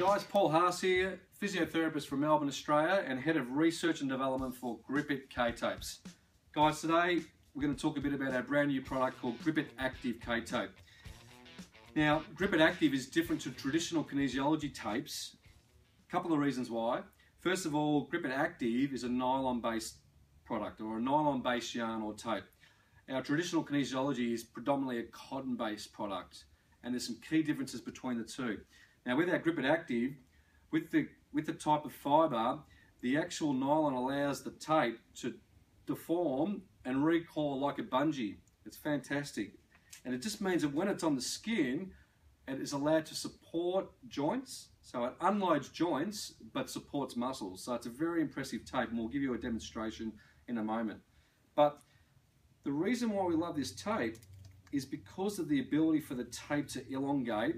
guys, Paul Haas here, physiotherapist from Melbourne, Australia, and Head of Research and Development for Gripit K-Tapes. Guys, today we're going to talk a bit about our brand new product called Gripit ACTIVE K-Tape. Now, Gripit ACTIVE is different to traditional kinesiology tapes. A couple of reasons why. First of all, Gripit ACTIVE is a nylon-based product, or a nylon-based yarn or tape. Our traditional kinesiology is predominantly a cotton-based product, and there's some key differences between the two. Now, with our Gripit ACTIVE, with the type of fibre, the actual nylon allows the tape to deform and recoil like a bungee. It's fantastic. And it just means that when it's on the skin, it is allowed to support joints. So it unloads joints, but supports muscles. So it's a very impressive tape, and we'll give you a demonstration in a moment. But the reason why we love this tape is because of the ability for the tape to elongate.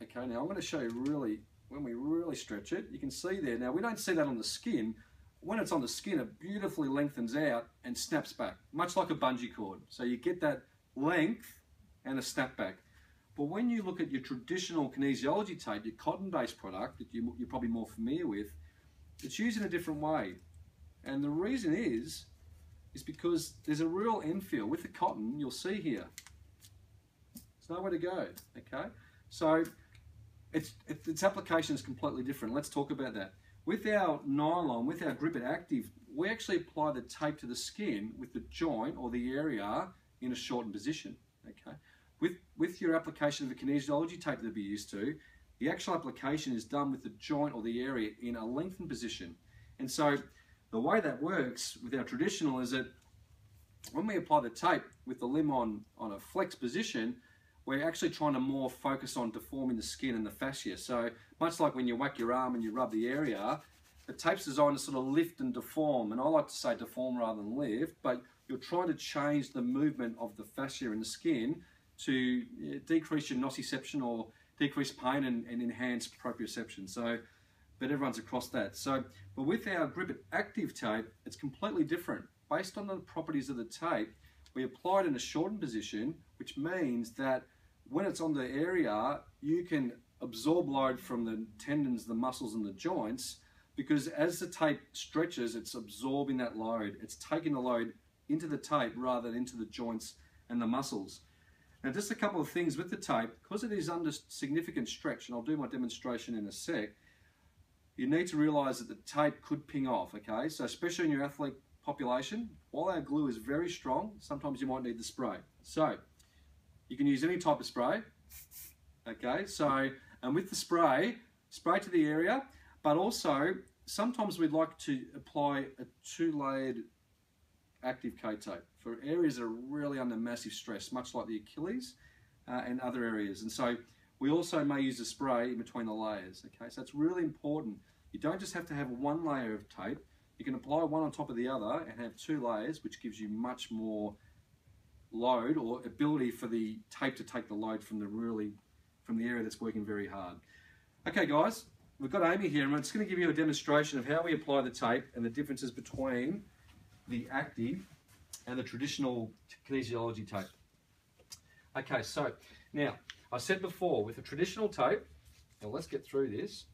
Okay, now I'm going to show you really, when we really stretch it, you can see there. Now we don't see that on the skin. When it's on the skin, it beautifully lengthens out and snaps back, much like a bungee cord. So you get that length and a snap back. But when you look at your traditional kinesiology tape, your cotton-based product that you're probably more familiar with, it's used in a different way. And the reason is because there's a real end feel. With the cotton, you'll see here, there's nowhere to go, okay? So its application is completely different. Let's talk about that. With our nylon, with our Gripit ACTIVE, we actually apply the tape to the skin with the joint or the area in a shortened position, okay? With your application of the kinesiology tape that we're used to, the actual application is done with the joint or the area in a lengthened position. And so the way that works with our traditional is that when we apply the tape with the limb on a flex position, we're actually trying to more focus on deforming the skin and the fascia. So much like when you whack your arm and you rub the area, the tape's designed to sort of lift and deform. And I like to say deform rather than lift, but you're trying to change the movement of the fascia in the skin to decrease your nociception or decrease pain and enhance proprioception. So, but everyone's across that. So, but with our Gripit ACTIVE tape, it's completely different. Based on the properties of the tape, we apply it in a shortened position, which means that when it's on the area, you can absorb load from the tendons, the muscles, and the joints, because as the tape stretches, it's absorbing that load. It's taking the load into the tape rather than into the joints and the muscles. Now, just a couple of things with the tape, because it is under significant stretch, and I'll do my demonstration in a sec, you need to realize that the tape could ping off, okay? So especially in your athlete population, while our glue is very strong, sometimes you might need the spray. So you can use any type of spray, okay? So, and with the spray to the area, but also sometimes we'd like to apply a two-layered active K-tape for areas that are really under massive stress, much like the Achilles and other areas. And so we also may use a spray in between the layers, okay? So it's really important. You don't just have to have one layer of tape. You can apply one on top of the other and have two layers, which gives you much more load or ability for the tape to take the load from the area that's working very hard. Okay guys, we've got Amy here and I'm just going to give you a demonstration of how we apply the tape and the differences between the active and the traditional kinesiology tape. Okay, so now I said before, with a traditional tape, now let's get through this,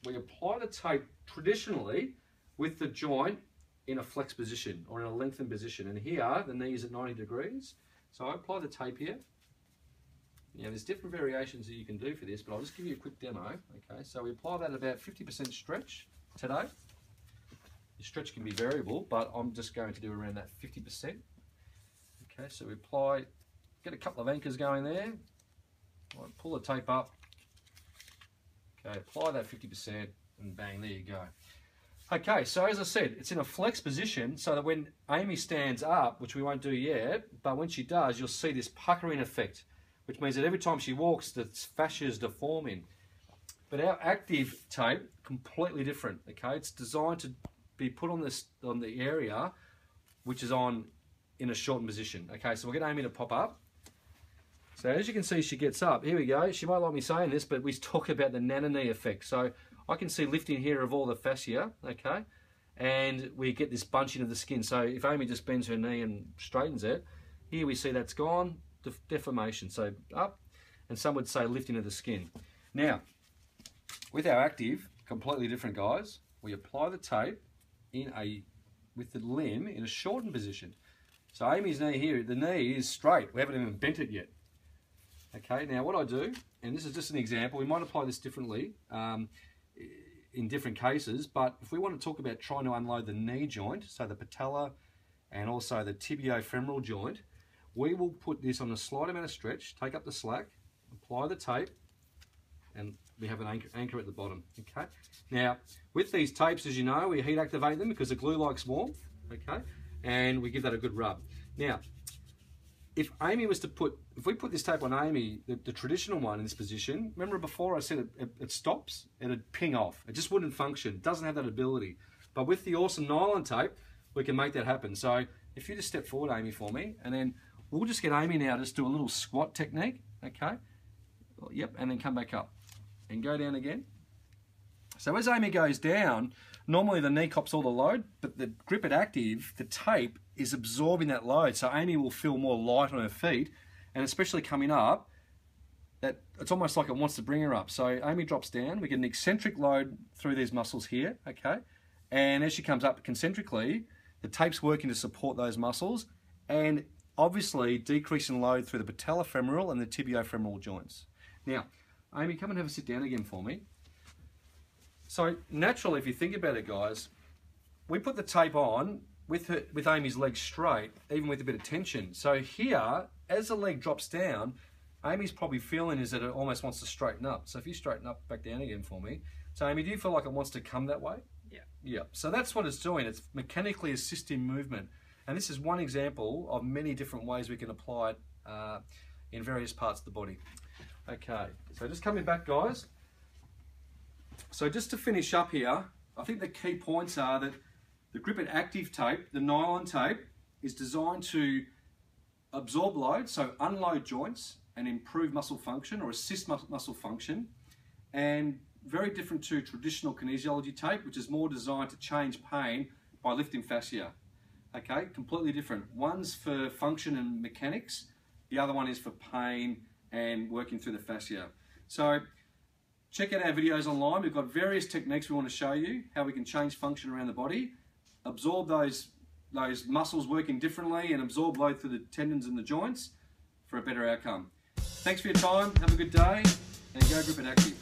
we apply the tape traditionally with the joint in a flex position or in a lengthened position. And here, the knee is at 90 degrees. So I apply the tape here. Now there's different variations that you can do for this, but I'll just give you a quick demo. Okay, so we apply that at about 50% stretch today. Your stretch can be variable, but I'm just going to do around that 50%. Okay, so we apply, get a couple of anchors going there. Right, pull the tape up. Okay, apply that 50% and bang, there you go. Okay, so as I said, it's in a flex position so that when Amy stands up, which we won't do yet, but when she does, you'll see this puckering effect, which means that every time she walks, the fascia is deforming. But our active tape, completely different, okay? It's designed to be put on the area, which is in a shortened position. Okay, so we'll get Amy to pop up. So as you can see, she gets up. Here we go. She might like me saying this, but we talk about the nana-knee effect. So I can see lifting here of all the fascia, okay? And we get this bunching of the skin. So if Amy just bends her knee and straightens it, here we see that's gone, deformation. So up, and some would say lifting of the skin. Now, with our active, completely different, guys. We apply the tape with the limb in a shortened position. So Amy's knee here, the knee is straight. We haven't even bent it yet. Okay, now what I do, and this is just an example, we might apply this differently in different cases, but if we want to talk about trying to unload the knee joint, so the patella and also the tibiofemoral joint, we will put this on a slight amount of stretch, take up the slack, apply the tape, and we have an anchor at the bottom. Okay. Now, with these tapes, as you know, we heat activate them because the glue likes warmth. Okay, and we give that a good rub. Now, if we put this tape on Amy, the traditional one in this position, remember before I said it stops and it'd ping off. It just wouldn't function. It doesn't have that ability. But with the awesome nylon tape, we can make that happen. So if you just step forward, Amy, for me, and then we'll just get Amy now to just do a little squat technique. Okay. Yep, and then come back up and go down again. So as Amy goes down, normally the knee cops all the load, but the Gripit Active, the tape, is absorbing that load. So Amy will feel more light on her feet, and especially coming up, that it's almost like it wants to bring her up. So Amy drops down, we get an eccentric load through these muscles here, okay? And as she comes up concentrically, the tape's working to support those muscles, and obviously decreasing load through the patellofemoral and the tibiofemoral joints. Now, Amy, come and have a sit down again for me. So naturally, if you think about it, guys, we put the tape on with Amy's legs straight, even with a bit of tension. So here, as the leg drops down, Amy's probably feeling is that it almost wants to straighten up. So if you straighten up, back down again for me. So Amy, do you feel like it wants to come that way? Yeah. Yeah. So that's what it's doing. It's mechanically assisting movement. And this is one example of many different ways we can apply it in various parts of the body. Okay, so just coming back, guys. So just to finish up here, I think the key points are that the Gripit Active tape, the nylon tape, is designed to absorb load, so unload joints and improve muscle function or assist muscle function, and very different to traditional kinesiology tape, which is more designed to change pain by lifting fascia. Okay, completely different. One's for function and mechanics, the other one is for pain and working through the fascia. So check out our videos online. We've got various techniques we want to show you, how we can change function around the body, absorb those muscles working differently and absorb load through the tendons and the joints for a better outcome. Thanks for your time. Have a good day and go Gripit Active.